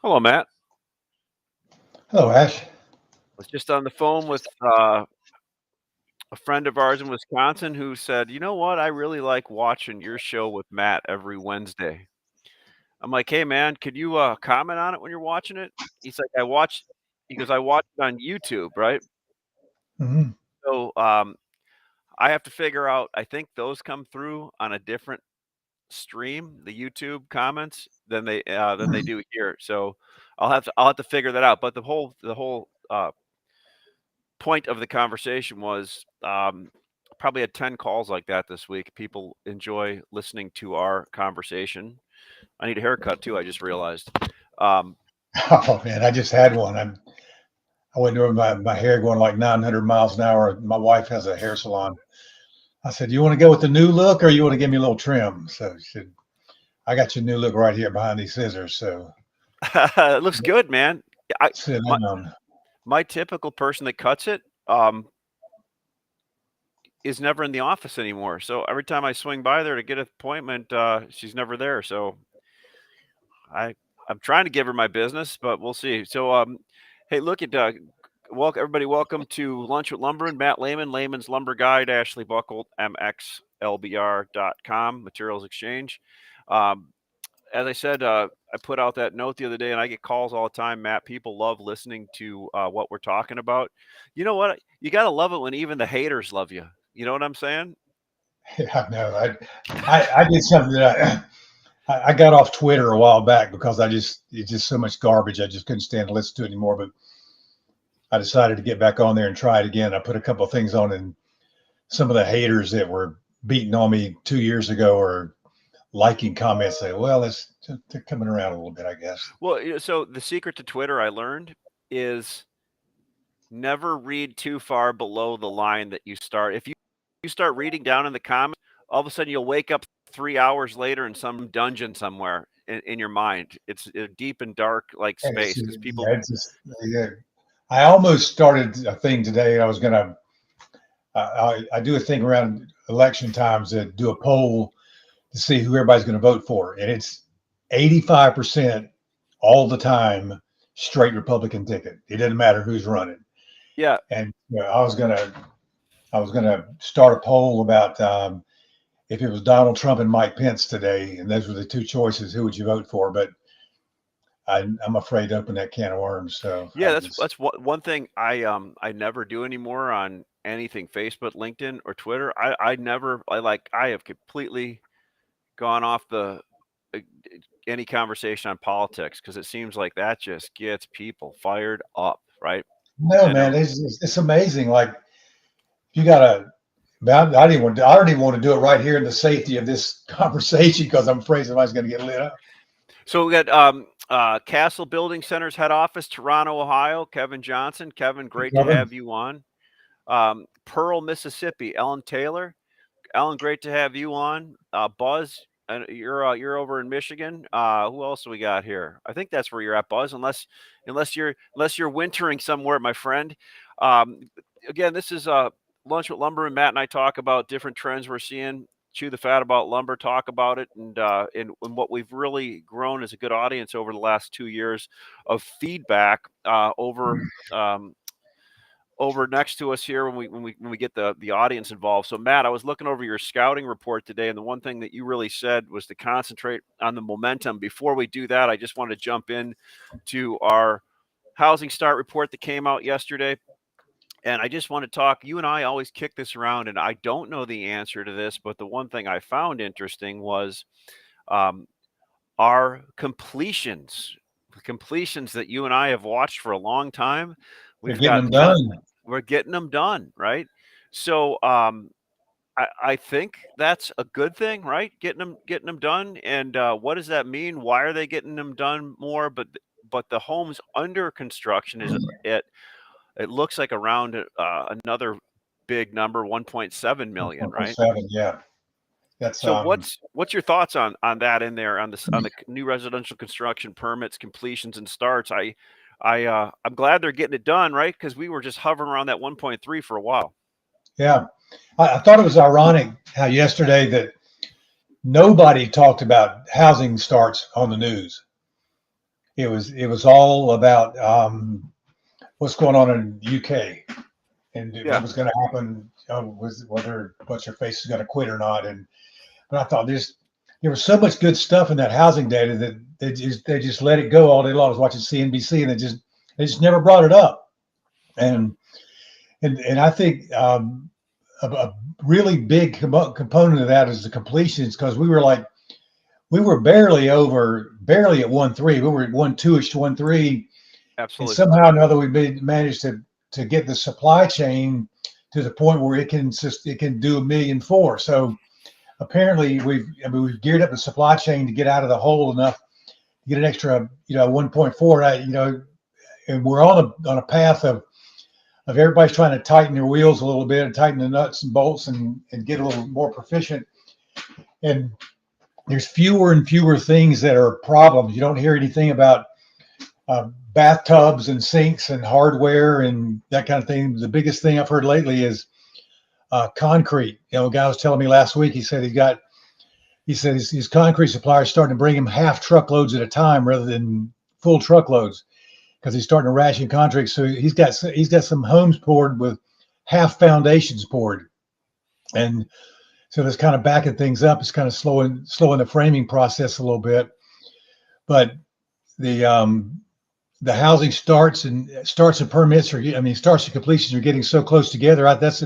Hello, Matt. Hello, Ash. Was just on the phone with a friend of ours in Wisconsin who said, "You know what? I really like watching your show with Matt every Wednesday." I'm like, "Hey, man, could you comment on it when you're watching it?" He's like, "I watch." He goes, "I watch it on YouTube, right?" Hmm. So I have to figure out. I think those come through on a different stream, the YouTube comments, than they do here. So I'll have to figure that out. But the whole point of the conversation was, probably had 10 calls like that this week. People enjoy listening to our conversation. I need a haircut too, I just realized. Um, Oh man, I just had one. I went doing my hair going like 900 miles an hour. My wife has a hair salon. I said, "You want to go with the new look, or you want to give me a little trim?" So she said, "I got your new look right here behind these scissors." So it looks good, man. I sit my down. my typical person that cuts it, um, is never in the office anymore. So every time I swing by there to get an appointment, she's never there. So I I'm trying to give her my business, but we'll see. So, hey, look at welcome everybody. Welcome to Lunch with Lumberman. Matt Lehman, Lehman's Lumber Guide. Ashley Buckle, mxlbr.com, Materials Exchange. Um, as I said, I put out that note the other day, and I get calls all the time. Matt, people love listening to what we're talking about. You know what? You got to love it when even the haters love you. You know what I'm saying? Yeah, no, I did something that I got off Twitter a while back because it's just so much garbage. I just couldn't stand to listen to it anymore. But I decided to get back on there and try it again. I put a couple of things on, and some of the haters that were beating on me 2 years ago are liking comments. Say, well, they're coming around a little bit, I guess. Well, so the secret to Twitter I learned is never read too far below the line that you start. If you start reading down in the comments, all of a sudden you'll wake up 3 hours later in some dungeon somewhere in your mind. It's a deep and dark like space because people. Yeah, it's just, yeah. I almost started a thing today. I was gonna, I do a thing around election times to do a poll to see who everybody's going to vote for, and it's 85% all the time straight Republican ticket. It doesn't matter who's running. Yeah. And I was gonna start a poll about if it was Donald Trump and Mike Pence today, and those were the two choices, who would you vote for? But I'm afraid to open that can of worms. So Yeah, that's one thing I never do anymore on anything Facebook, LinkedIn, or Twitter. I never I have completely gone off the uh, any conversation on politics because it seems like that just gets people fired up, right? no, And man, it's amazing. Like you gotta. I didn't want. I don't even want to do it right here in the safety of this conversation because I'm afraid somebody's going to get lit up. so we got Castle Building Center's head office, Toronto, Ohio. Kevin Johnson. Kevin, great to Kevin, have you on. Pearl, Mississippi. Ellen Taylor. Ellen, great to have you on. Buzz, you're over in Michigan. Who else do we got here? I think that's where you're at, Buzz. Unless you're wintering somewhere, my friend. Um, again, this is lunch with lumber, and Matt and I talk about different trends we're seeing. Chew the fat about lumber, talk about it, and what we've really grown as a good audience over the last 2 years of feedback um, over next to us here when we get the audience involved. So Matt, I was looking over your scouting report today, and the one thing that you really said was to concentrate on the momentum. Before we do that, I just wanted to jump in to our housing start report that came out yesterday. And I just want to talk. You and I always kick this around, and I don't know the answer to this, but the one thing I found interesting was um, our completions, the completions that you and I have watched for a long time. they're We've getting got them ton, done. we're getting them done, right? So I think that's a good thing, right? Getting them done. And what does that mean? Why are they getting them done more? But the homes under construction is at it looks like around another big number, 1.7 million, right? 1.7, yeah. That's So what's your thoughts on that in there on this on the new residential construction permits, completions, and starts? I'm glad they're getting it done, right? Because we were just hovering around that 1.3 for a while. yeah. I thought it was ironic how yesterday that nobody talked about housing starts on the news. it was all about what's going on in the UK and what Yeah, was going to happen, was whether what's her face is going to quit or not. And but I thought there was so much good stuff in that housing data that they just let it go all day long. I was watching CNBC and they just never brought it up. And I think a really big component of that is the completions, because we were barely at 1.3. We were at 1.2ish to 1.3, and absolutely. somehow or another managed to get the supply chain to the point where it can do 1.4 million. So apparently we've geared up the supply chain to get out of the hole enough to get an extra 1.4. And we're on a path of everybody's trying to tighten their wheels a little bit and tighten the nuts and bolts and get a little more proficient. And there's fewer and fewer things that are problems. You don't hear anything about bathtubs and sinks and hardware and that kind of thing. The biggest thing I've heard lately is concrete. A guy was telling me last week, he said his concrete supplier is starting to bring him half truckloads at a time rather than full truckloads, because he's starting to ration concrete. So he's got some homes poured with half foundations poured, and so that's kind of backing things up. It's kind of slowing the framing process a little bit. But the housing starts and permits starts and completions are getting so close together. That's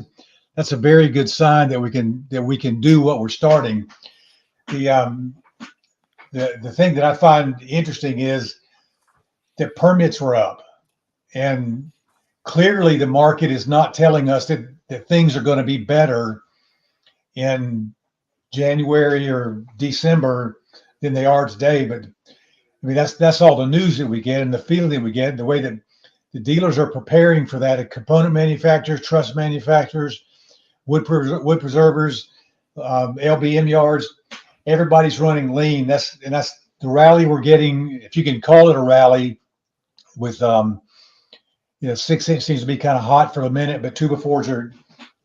a very good sign that we can do what we're starting. The thing that I find interesting is that permits were up, and clearly the market is not telling us that things are going to be better in January or December than they are today. But I mean, that's all the news that we get and the feeling that we get, the way that the dealers are preparing for that. Component manufacturers, truss manufacturers, wood preservers, LBM yards, everybody's running lean. That's the rally we're getting, if you can call it a rally, with 6-inch seems to be kind of hot for a minute, but 2x4s are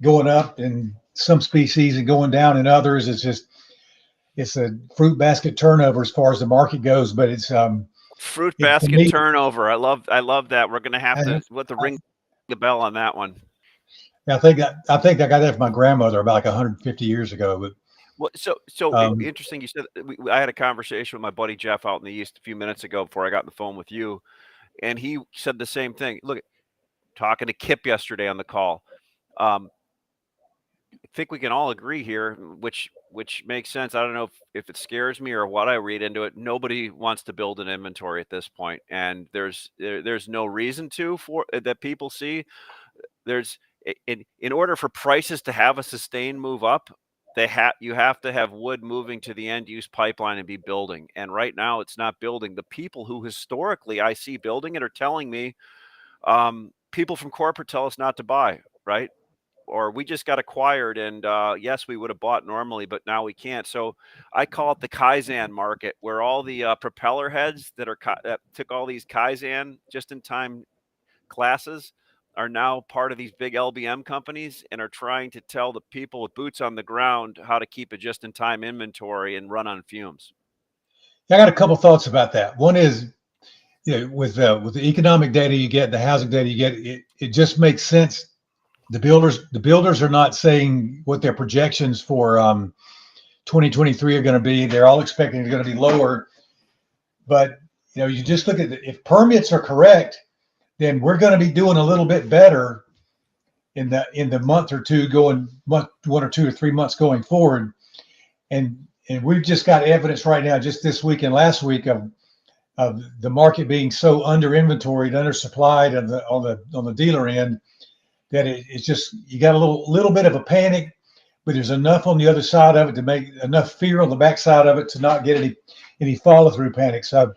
going up in some species and going down in others. It's a fruit basket turnover as far as the market goes, but it's Fruit to basket me, turnover. I love that. We're gonna have to ring the bell on that one. I think I got that from my grandmother about like 150 years ago. But Well, interesting. You said I had a conversation with my buddy Jeff out in the East a few minutes ago before I got on the phone with you, and he said the same thing. Look, talking to Kip yesterday on the call. I think we can all agree here, which makes sense. I don't know if it scares me or what I read into it. Nobody wants to build an inventory at this point, and there's no reason to for that people see. There's in order for prices to have a sustained move up, you have to have wood moving to the end use pipeline and be building. And right now, it's not building. The people who historically I see building it are telling me, people from corporate tell us not to buy, right? Or we just got acquired, and yes, we would have bought normally, but now we can't. So I call it the Kaizen market, where all the propeller heads that took all these Kaizen just-in-time classes are now part of these big LBM companies and are trying to tell the people with boots on the ground how to keep a just-in-time inventory and run on fumes. I got a couple thoughts about that. One is, with the economic data you get, the housing data you get, it just makes sense. The builders are not saying what their projections for 2023 are going to be. They're all expecting they're going to be lower. But you just look at if permits are correct, then we're going to be doing a little bit better in the month or two going, 1 or 2 or 3 months going forward. And we've just got evidence right now, just this week and last week, of the market being so under inventoried, undersupplied on the dealer end, that it's just, you got a little bit of a panic, but there's enough on the other side of it to make enough fear on the backside of it to not get any follow through panic. So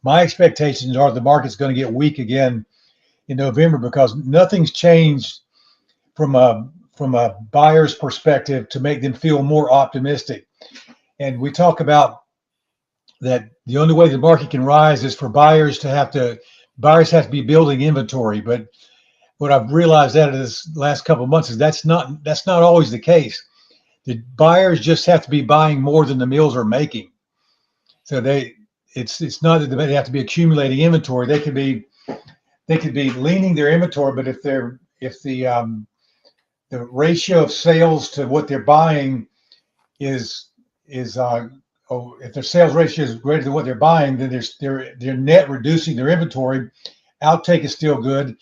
my expectations are the market's going to get weak again in November, because nothing's changed from a buyer's perspective to make them feel more optimistic. And we talk about that the only way the market can rise is for buyers have to be building inventory. But what I've realized out of this last couple of months is that's not always the case. The buyers just have to be buying more than the mills are making. So it's not that they have to be accumulating inventory. They could be leaning their inventory, but if the ratio of sales to what they're buying is if their sales ratio is greater than what they're buying, then they're net reducing their inventory. Outtake is still good,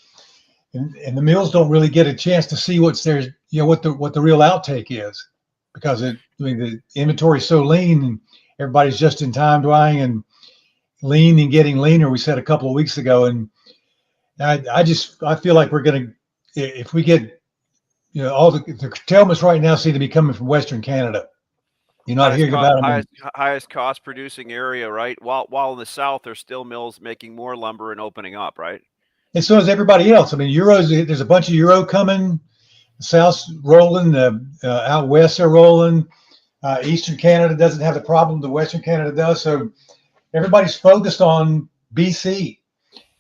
and the mills don't really get a chance to see what's there, what the real outtake is, because the inventory is so lean, and everybody's just in time buying and lean and getting leaner. We said a couple of weeks ago, and I feel like we're going to, if we get, all the curtailments right now seem to be coming from Western Canada. You're not Highest hearing cost, about them highest cost producing area, right? While in the South, there's still mills making more lumber and opening up, right? and so is everybody else. I mean, there's a bunch of Euro coming, South's rolling, out west they're rolling. Eastern Canada doesn't have the problem that Western Canada does. So everybody's focused on BC,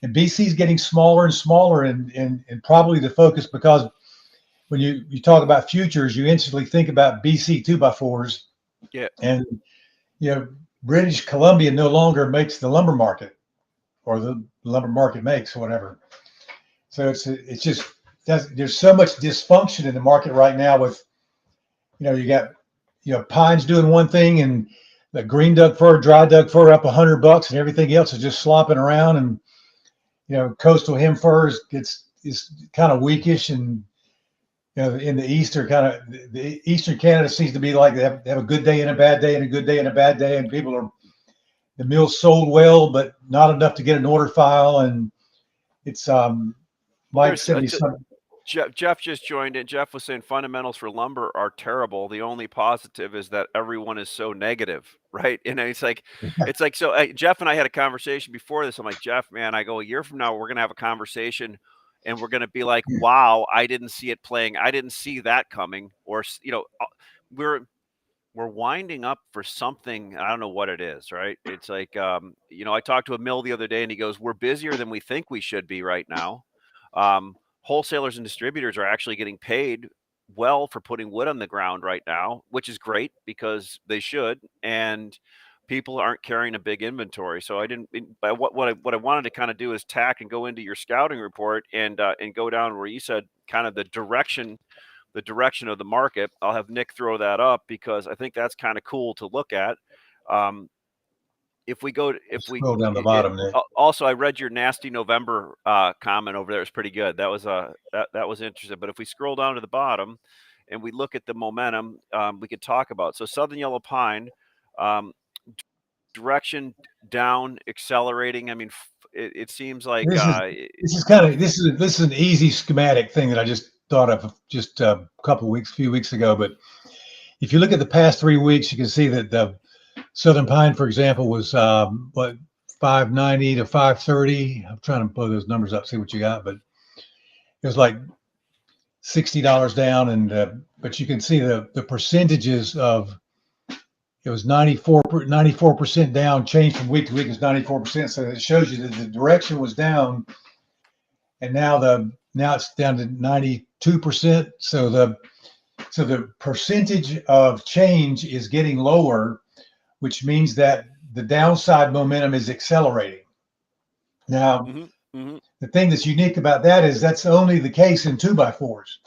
and BC is getting smaller and smaller, and probably the focus, because when you talk about futures, you instantly think about BC 2x4s, Yeah. and British Columbia no longer makes the lumber market, or the lumber market makes whatever. So it's just there's so much dysfunction in the market right now. With you got pines doing one thing, and the green Doug fir, dry Doug fir up $100, and everything else is just slopping around, and coastal hem firs is kind of weakish, and in the east are kind of, the Eastern Canada seems to be like they have a good day and a bad day and a good day and a bad day, and the mill's sold well, but not enough to get an order file, and it's Mike There's sent me some. Jeff just joined in. Jeff was saying fundamentals for lumber are terrible. The only positive is that everyone is so negative, right? And it's like so. Jeff and I had a conversation before this. I'm like, Jeff, man, I go, a year from now we're gonna have a conversation, and we're gonna be like, wow, I didn't see it playing. I didn't see that coming. Or we're we're winding up for something. I don't know what it is, right? It's like, I talked to a mill the other day, and he goes, "We're busier than we think we should be right now. Wholesalers and distributors are actually getting paid well for putting wood on the ground right now, which is great because they should, and people aren't carrying a big inventory." So I didn't. But what I wanted to kind of do is tack and go into your scouting report and go down where you said kind of the direction of the market. I'll have Nick throw that up because I think that's kind of cool to look at. Um, if we go, if we Scroll down the bottom, Nick. also, I read your nasty November comment over there. It was pretty good. That was interesting. But if we scroll down to the bottom and we look at the momentum, we could talk about. So Southern Yellow Pine, um, direction down, accelerating. I mean, it seems like This is this is an easy schematic thing that I just thought of just a few weeks ago. But if you look at the past 3 weeks, you can see that the Southern Pine, for example, was 590 to 530. I'm trying to blow those numbers up, see what you got, but it was like $60 down, and but you can see the percentages of, it was 94% down. Change from week to week is 94%. So it shows you that the direction was down, and now it's down to 92%. So the percentage of change is getting lower, which means that the downside momentum is accelerating. Now, the thing that's unique about that is that's only the case in 2x4s.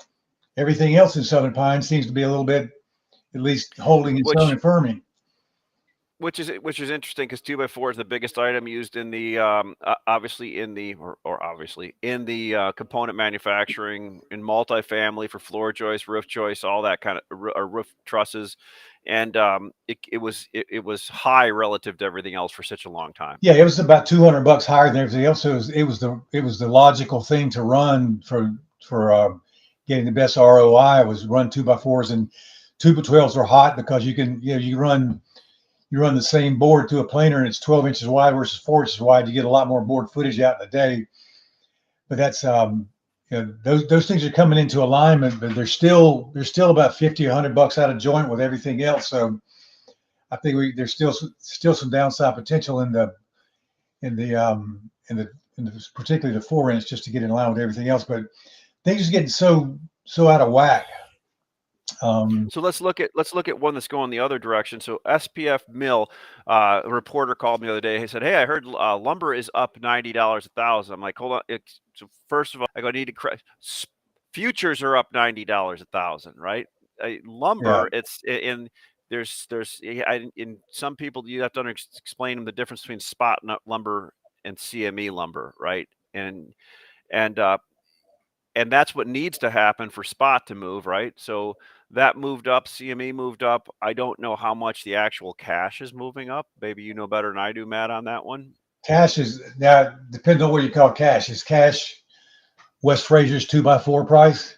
Everything else in Southern Pine seems to be a little bit, at least holding its own and firming. Which is interesting because 2x4 is the biggest item used in the obviously in the obviously in the component manufacturing, in multifamily, for floor joists, roof joists, all that kind of roof trusses, and it was high relative to everything else for such a long time. Yeah, it was about $200 higher than everything else. So it was the logical thing to run for getting the best ROI, was run 2x4s, and 2x12s are hot because you run the same board through a planer, and it's 12 inches wide versus 4 inches wide. You get a lot more board footage out in a day. But that's those things are coming into alignment, but they're still about 50 or $100 out of joint with everything else. So I think there's still some downside potential in the particularly the 4 inch, just to get in line with everything else. But things are getting so out of whack. So let's look at one that's going the other direction. So SPF Mill, a reporter called me the other day. He said, "Hey, I heard lumber is up $90 a thousand." I'm like, "Hold on." So first of all, I go, "I need to correct. Futures are up $90 a thousand, right? Yeah, Lumber, it's in there's in some people you have to explain them the difference between spot lumber and CME lumber, right? And and that's what needs to happen for spot to move, right? So that moved up, CME moved up. I don't know how much the actual cash is moving up. Maybe you know better than I do, Matt, on that one. cash is now depends on what you call cash. Is cash West Fraser's 2x4 price?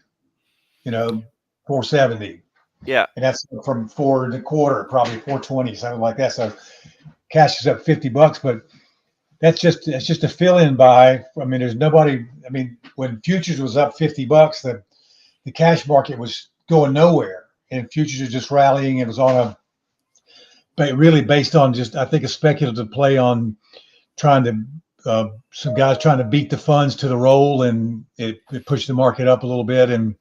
470, Yeah. and that's from 4.25, probably 420, something like that. So cash is up $50, but that's just a fill-in buy. I mean, there's nobody. I mean, when futures was up $50, the cash market was going nowhere, and futures are just rallying. It was on really based on just I think a speculative play on trying to some guys trying to beat the funds to the roll, and it pushed the market up a little bit, and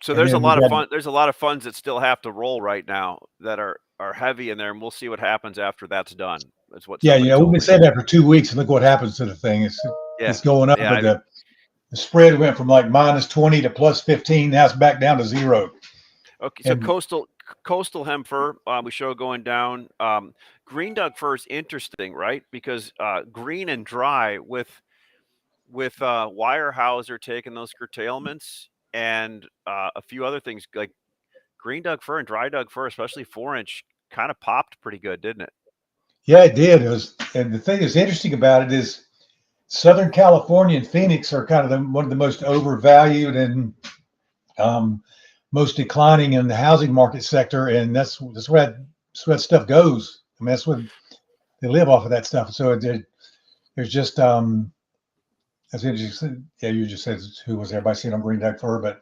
So and there's a then we lot of got fun. There's a lot of funds that still have to roll right now that are heavy in there, and we'll see what happens after that's done. That's what yeah, somebody we've told been me. saying that for 2 weeks, and look what happens to the thing. It's Yeah, going up, yeah. but the spread went from like -20 to +15. Now it's back down to zero. Okay, so And coastal hem fir, we show going down. Green Doug fir is interesting, right? Because green and dry with Weyerhaeuser taking those curtailments and a few other things like green Doug fir and dry Doug fir, especially 4 inch, kind of popped pretty good, didn't it? yeah, it did. It was, and the thing that's interesting about it is Southern California and Phoenix are kind of one of the most overvalued and um, most declining in the housing market sector, and that's where that stuff goes. I mean, that's what they live off of that stuff. So there's just as interesting. Yeah, you just said who was everybody seeing on Green Doug fir, but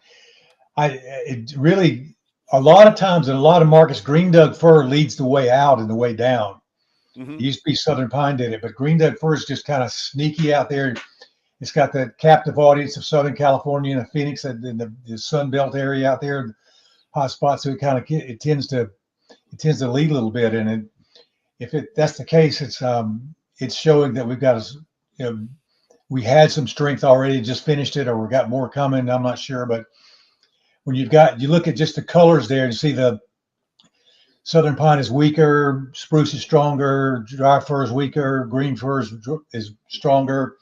it really a lot of times in a lot of markets, Green Doug fir leads the way out and the way down. Hmm. It used to be Southern Pine did it, but Green Doug fir is just kind of sneaky out there. It's got that captive audience of Southern California and Phoenix and the Sun Belt area out there, hot spots. So it tends to lead a little bit. And if that's the case, it's showing that we've got we had some strength already, just finished it, or we got more coming. I'm not sure, but when you look at just the colors there and see the Southern pine is weaker, spruce is stronger, dry fir is weaker, green fir is stronger.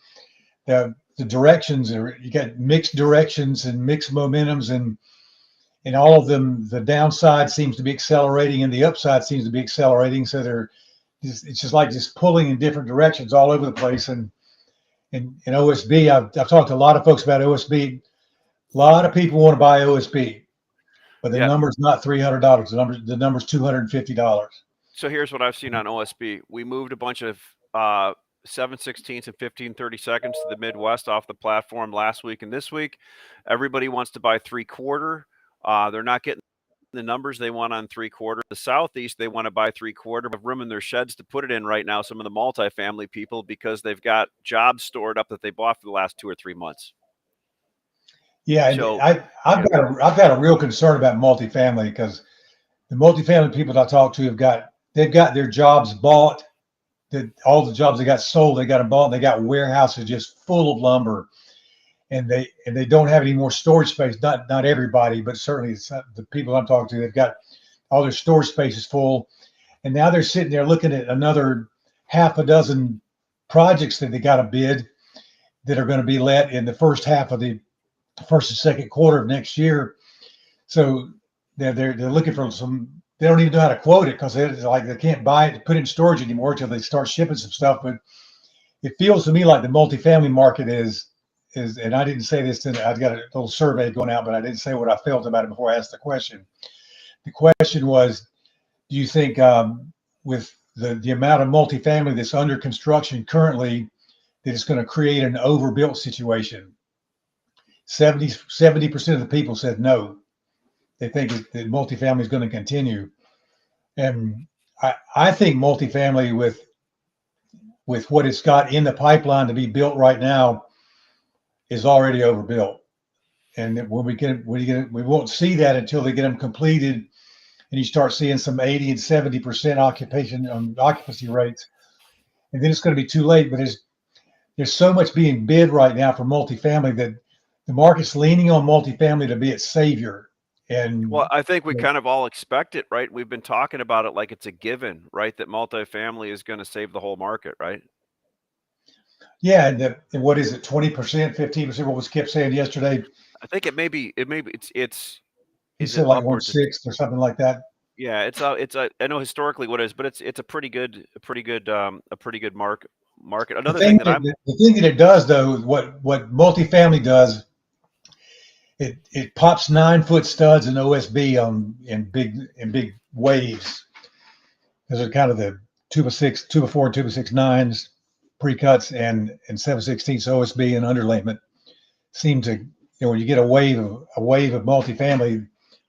The directions are you got mixed directions and mixed momentums, and all of them, the downside seems to be accelerating and the upside seems to be accelerating. So it's just like just pulling in different directions all over the place. And in OSB, I've talked to a lot of folks about OSB. A lot of people want to buy OSB, but the Yeah. number's not $300. The number's $250. So here's what I've seen on OSB. We moved a bunch of 7/16 and 15/32 to the Midwest off the platform last week and this week. Everybody wants to buy 3/4. They're not getting the numbers they want on 3/4. The Southeast, they want to buy 3/4, but have room in their sheds to put it in right now. Some of the multifamily people because they've got jobs stored up that they bought for the last 2 or 3 months. Yeah, and So I've got a real concern about multifamily because the multifamily people that I talk to they've got their jobs bought. That all the jobs they got sold, they got them bought. And they got warehouses just full of lumber, and they don't have any more storage space. Not everybody, but certainly the people I'm talking to, they've got all their storage spaces full, and now they're sitting there looking at another half a dozen projects that they got to bid that are going to be let in the first half of the first and second quarter of next year. So they're looking for some. They don't even know how to quote it because they can't buy it to put it in storage anymore until they start shipping some stuff. But it feels to me like the multifamily market is, and I didn't say this. I got a little survey going out, but I didn't say what I felt about it before I asked the question. The question was, do you think with the amount of multifamily that's under construction currently, that it's going to create an overbuilt situation? 70% of the people said no. They think that multifamily is going to continue. And I think multifamily with what it's got in the pipeline to be built right now is already overbuilt. And when we won't see that until they get them completed, and you start seeing some 80 and 70% occupancy rates, and then it's going to be too late. But there's so much being bid right now for multifamily that the market's leaning on multifamily to be its savior. Well, And I think we kind of all expect it, right? We've been talking about it like it's a given, right? That multifamily is going to save the whole market, right? yeah, and what is it, 20%, 15%? What was Kip saying yesterday? I think it's He is it said like one upwards of sixth or something like that. yeah, it's a I know historically what it is, but it's a pretty good market. The Another thing thing that that I'm the thing that it does though, what multifamily does, it pops 9 foot studs and OSB on in big waves. Those are kind of the 2x6, 2x4, and 2x6 9s pre-cuts and 7/16 OSB and underlayment seem to, when you get a wave of multifamily,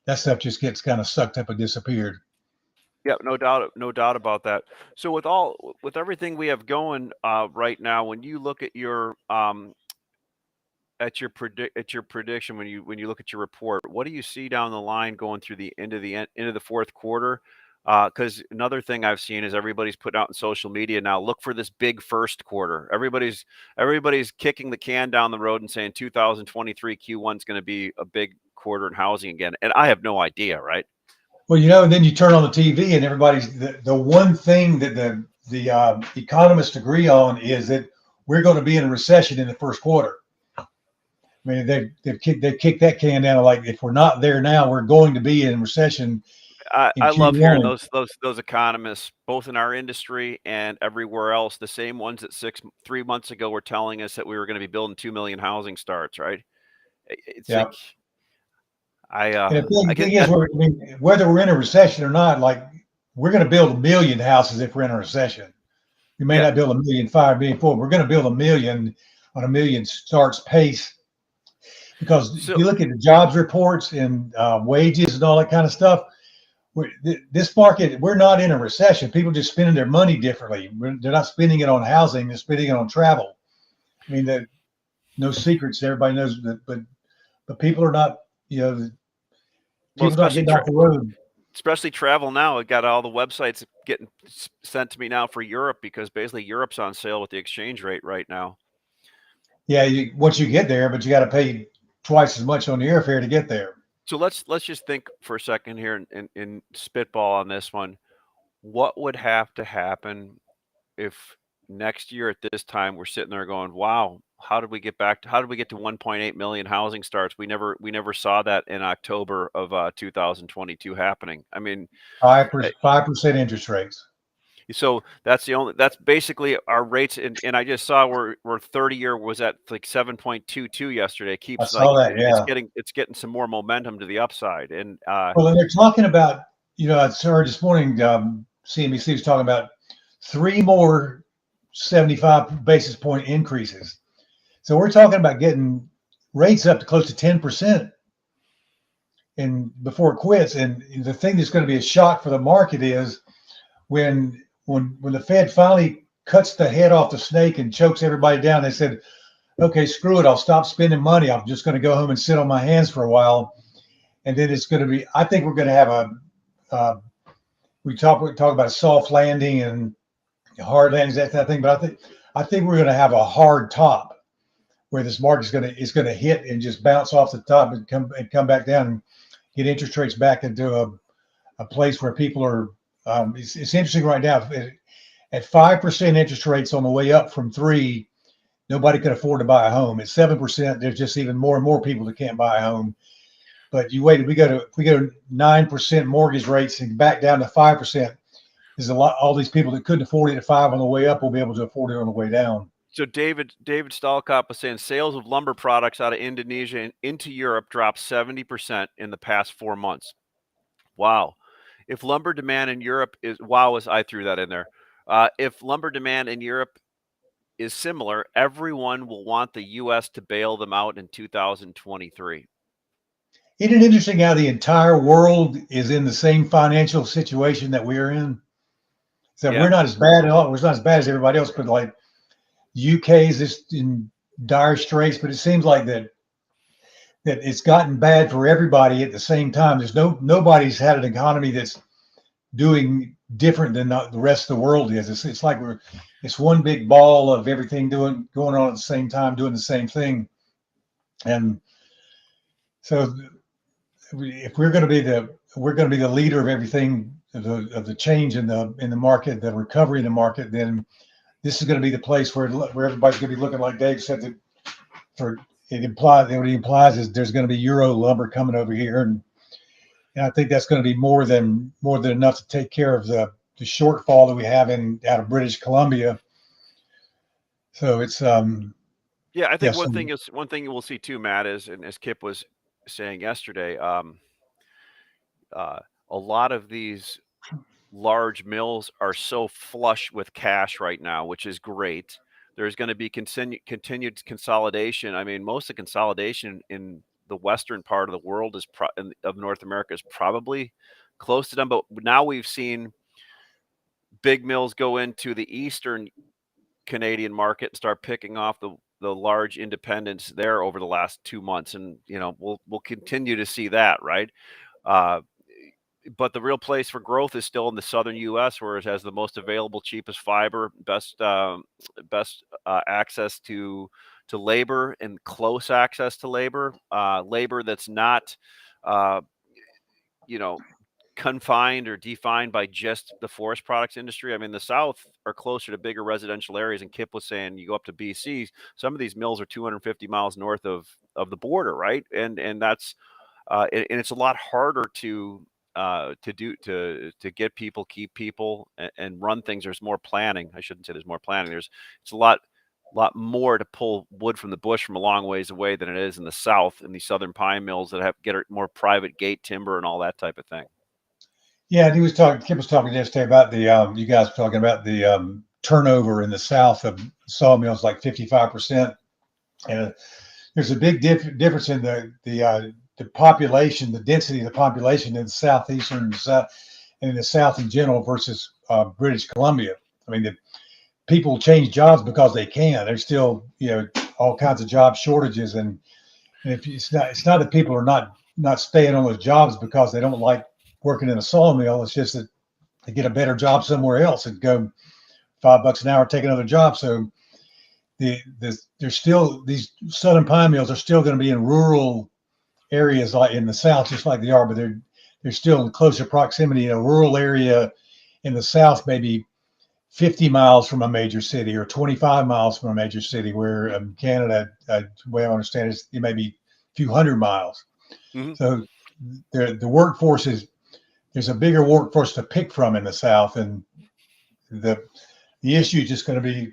that stuff just gets kind of sucked up and disappeared. yeah, no doubt about that. So with everything we have going right now, when you look at your prediction when you look at your report, what do you see down the line going through the end of the fourth quarter? Because another thing I've seen is everybody's putting out in social media now. Look for this big first quarter. Everybody's kicking the can down the road and saying 2023 Q1 is going to be a big quarter in housing again, and I have no idea, right? Well, and then you turn on the TV and everybody's the one thing that the economists agree on is that we're going to be in a recession in the first quarter. I mean, they've kicked that can down. Like, if we're not there now, we're going to be in recession in I love hearing Q1. those economists, both in our industry and everywhere else, the same ones that 3 months ago were telling us that we were going to be building 2 million housing starts, right? It's Yeah. like And the I thing, get thing is, that. I mean, whether we're in a recession or not, like, we're going to build 1 million houses if we're in a recession. We may Yeah. not build 1,000,005, 1,000,004. We're going to build 1 million on 1 million starts pace, because if So you look at the jobs reports and wages and all that kind of stuff, this market, we're not in a recession. People just spending their money differently. They're not spending it on housing; they're spending it on travel. I mean, no secrets. Everybody knows that, but people are not. well, People not getting off the road. especially travel now. I got all the websites getting sent to me now for Europe because basically Europe's on sale with the exchange rate right now. Yeah, once you get there, but you got to pay twice as much on the airfare to get there. So let's just think for a second here and spitball on this one. What would have to happen if next year at this time we're sitting there going, "Wow, how did we get to 1.8 million housing starts? We never saw that in October of 2022 happening." I mean, eh, 5% interest rates. so that's basically our rates, and I just saw we're 30-year was at like 7.22 yesterday. It I keeps like saw that. Yeah. it's getting some more momentum to the upside, and Well, and they're talking about, I heard this morning, CNBC was talking about 3 more 75 basis point increases. So we're talking about getting rates up to close to 10% and before it quits. And the thing that's going to be a shock for the market is when the Fed finally cuts the head off the snake and chokes everybody down. They said, okay, screw it. I'll stop spending money. I'm just going to go home and sit on my hands for a while. And then it's going to be, I think we're going to have uh, we talk about a soft landing and hard landings, that kind of thing. But I think we're going to have a hard top where this market is going to hit and just bounce off the top and come back down and get interest rates back into a place where people are. It's interesting right now. At 5% interest rates on the way up from 3, nobody can afford to buy a home. At 7%, there's just even more and more people that can't buy a home. But you wait, if we go to 9% mortgage rates and back down to 5%, there's all these people that couldn't afford it at 5 on the way up will be able to afford it on the way down. so David Stalkop was saying sales of lumber products out of Indonesia and into Europe dropped 70% in the past 4 months. Wow. If lumber demand in Europe is wow, as I threw that in there. If lumber demand in Europe is similar, everyone will want the U.S. to bail them out in 2023. Isn't it interesting how the entire world is in the same financial situation that we're in? So we're Yeah. not as bad at all. We're not as bad as everybody else, but like UK is just in dire straits. But it seems like that that it's gotten bad for everybody at the same time. Nobody's had an economy that's doing different than the rest of the world is. It's like it's one big ball of everything going on at the same time, doing the same thing. And so if we're going to be the leader of everything, of the change in the market, the recovery in the market, then this is going to be the place where everybody's going to be looking, like Dave said, that for what it implies is there's going to be Euro lumber coming over here, and I think that's going to be more than enough to take care of the shortfall that we have out of British Columbia. So it's Yeah, I yeah. think So one thing you will see too, Matt, is, and as Kip was saying yesterday, uh, a lot of these large mills are so flush with cash right now, which is great. There's going to be continued consolidation. I mean, most of the consolidation in the western part of the world of North America is probably close to done. But now we've seen big mills go into the eastern Canadian market and start picking off the large independents there over the last 2 months, and we'll continue to see that, right? Uh, but the real place for growth is still in the southern U.S., where it has the most available, cheapest fiber, best access to labor, and close access to labor, labor that's not, uh, you know, confined or defined by just the forest products industry. I mean, the South are closer to bigger residential areas, and Kip was saying you go up to BC, some of these mills are 250 miles north of the border, right? And that's and it's a lot harder to get people, keep people, and run things. There's more planning. I shouldn't say there's more planning. It's a lot more to pull wood from the bush from a long ways away than it is in the South, in these southern pine mills that get more private gate timber and all that type of thing. yeah, and Kip was talking yesterday about you guys were talking about the turnover in the South of sawmills, like 55%. And there's a big difference in the population, the density of the population in the southeastern and in the South in general versus British Columbia. I mean, the people change jobs because they can. There's still all kinds of job shortages, and if it's not that people are not staying on those jobs because they don't like working in a sawmill. It's just that they get a better job somewhere else and go $5 an hour, take another job. So there's still these southern pine mills are still going to be in rural areas like in the South, just like they are, but they're still in closer proximity in a rural area in the South, maybe 50 miles from a major city or 25 miles from a major city, where Canada, the way I understand it, it may be a few hundred miles. Mm-hmm. So the workforce there's a bigger workforce to pick from in the South, and the issue is just going to be,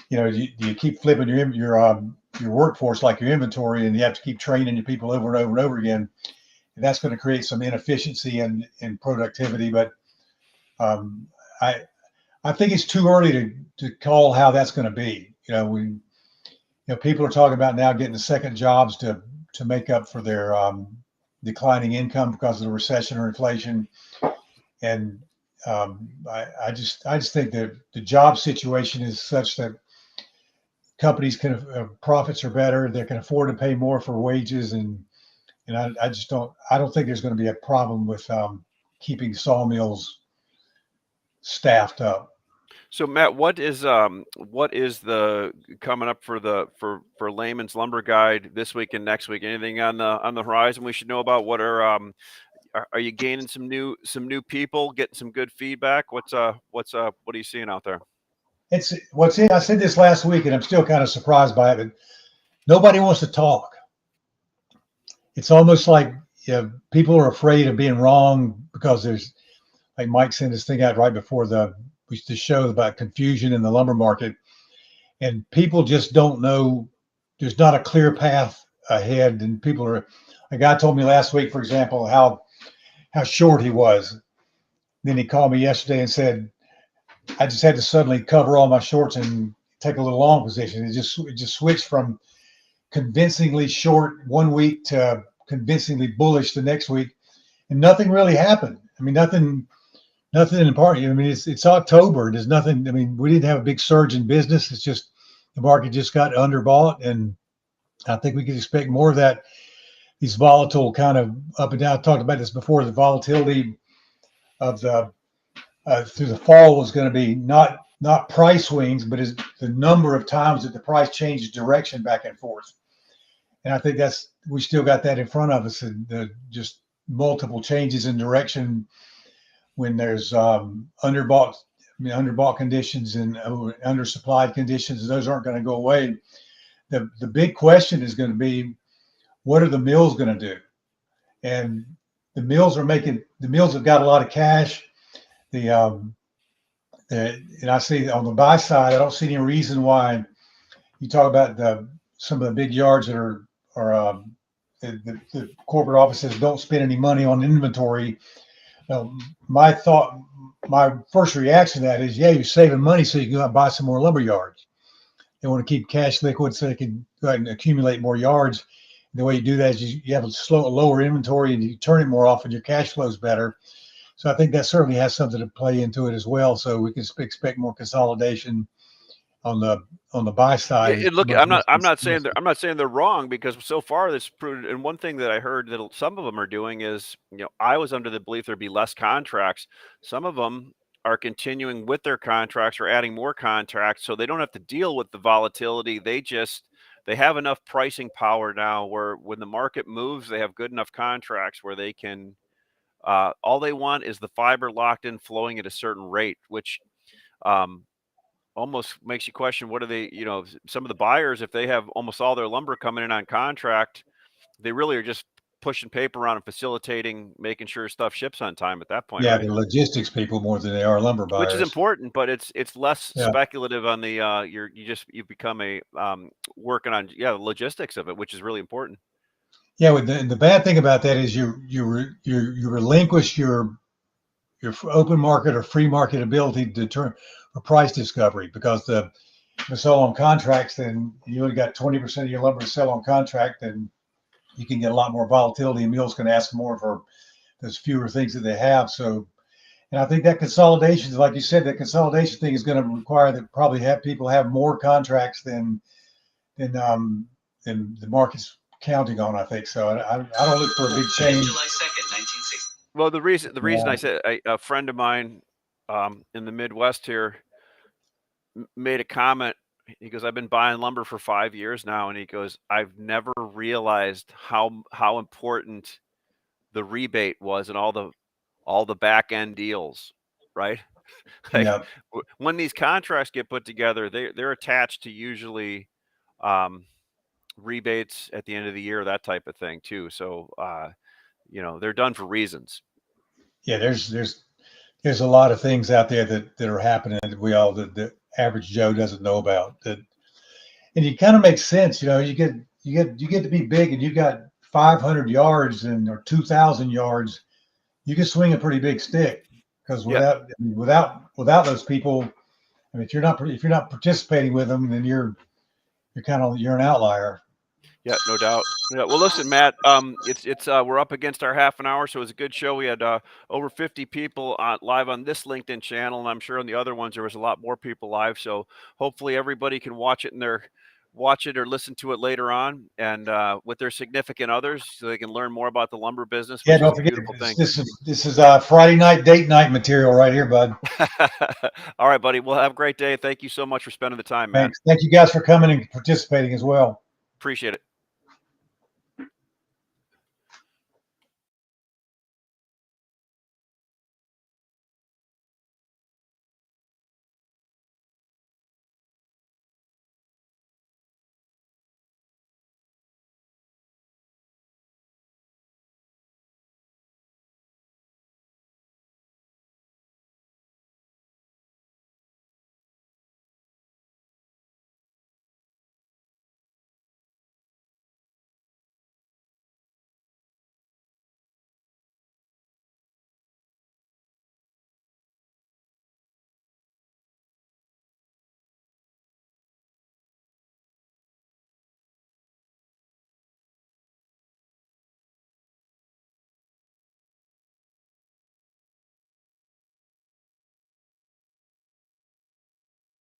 you keep flipping your workforce like your inventory, and you have to keep training your people over and over and over again, and that's going to create some inefficiency in productivity. But I think it's too early to call how that's going to be. People are talking about now getting the second jobs to make up for their declining income because of the recession or inflation. And I just think that the job situation is such that companies profits are better. They can afford to pay more for wages, and I don't think there's going to be a problem with keeping sawmills staffed up. So Matt, what is the coming up for Layman's Lumber Guide this week and next week? Anything on the horizon we should know about? Are you gaining some new people, getting some good feedback? What are you seeing out there? I said this last week, and I'm still kind of surprised by it, but nobody wants to talk. It's almost like people are afraid of being wrong because there's, like Mike sent this thing out right before the show about confusion in the lumber market, and people just don't know. There's not a clear path ahead, and people are. A guy told me last week, for example, how short he was. Then he called me yesterday and said, I just had to suddenly cover all my shorts and take a little long position. It just switched from convincingly short one week to convincingly bullish the next week, and nothing really happened. I mean, nothing in part. I mean, it's October. There's nothing. I mean, we didn't have a big surge in business. It's just the market just got underbought, and I think we could expect more of that these volatile kind of up and down. I talked about this before. The volatility of the through the fall was going to be not price swings, but is the number of times that the price changes direction back and forth. And I think that's we still got that in front of us, and just multiple changes in direction when there's underbought, underbought conditions and undersupplied conditions. Those aren't going to go away. The big question is going to be, what are the mills going to do? And the mills have got a lot of cash. And I see on the buy side, I don't see any reason why. You talk about some of the big yards that are the corporate offices don't spend any money on inventory. My first reaction to that is, yeah, you're saving money so you can go out and buy some more lumber yards. They want to keep cash liquid so they can go ahead and accumulate more yards. The way you do that is you have a lower inventory and you turn it more often. Your cash flow is better. So I think that certainly has something to play into it as well. So we can expect more consolidation on the buy Yeah, side. and look, I'm not saying they're wrong, because so far this proved. And one thing that I heard that some of them are doing is, I was under the belief there'd be less contracts. Some of them are continuing with their contracts or adding more contracts, so they don't have to deal with the volatility. They have enough pricing power now where when the market moves, they have good enough contracts where they can. All they want is the fiber locked in, flowing at a certain rate, which um, almost makes you question, what are they, some of the buyers, if they have almost all their lumber coming in on contract, they really are just pushing paper around and facilitating, making sure stuff ships on time at that point, Yeah, right? the logistics people more than they are lumber Which is buyers. important, but it's less Yeah, speculative on the you become a working on the logistics of it, which is really important. yeah. The bad thing about that is you relinquish your open market or free market ability to determine for price discovery, because the sell on contracts, then you only got 20% of your lumber to sell on contract, and you can get a lot more volatility, and mills can ask more for those fewer things that they have. So, and I think that consolidation, like you said, that consolidation thing is going to require that probably have people have more contracts than the market's counting on. I think so. I don't look for a big change. July 2nd, 1960. Well, the reason I Yeah, said, a friend of mine in the Midwest here made a comment. He goes, "I've been buying lumber for 5 years now," and he goes, "I've never realized how important the rebate was and all the back end deals, right?" Like, yeah, when these contracts get put together, they're attached to usually um, rebates at the end of the year, that type of thing too. So they're done for reasons. yeah. There's a lot of things out there that are happening that the average Joe doesn't know about. That, and it kind of makes sense. You get to be big, and you got 500 yards or 2,000 yards. You can swing a pretty big stick, because Yeah. without those people, I mean, if you're not participating with them, then you're an outlier. Yeah, no doubt. Yeah. Well, listen, Matt, it's we're up against our half an hour, so it was a good show. We had over 50 people live on this LinkedIn channel, and I'm sure on the other ones there was a lot more people live. So hopefully everybody can watch it or listen to it later on, and with their significant others, so they can learn more about the lumber business, Yeah, which is don't a forget beautiful thing. this is Friday night date night material right here, bud. All right, buddy. Well, have a great day. Thank you so much for spending the time, Matt. Thanks. Thank you guys for coming and participating as well. Appreciate it.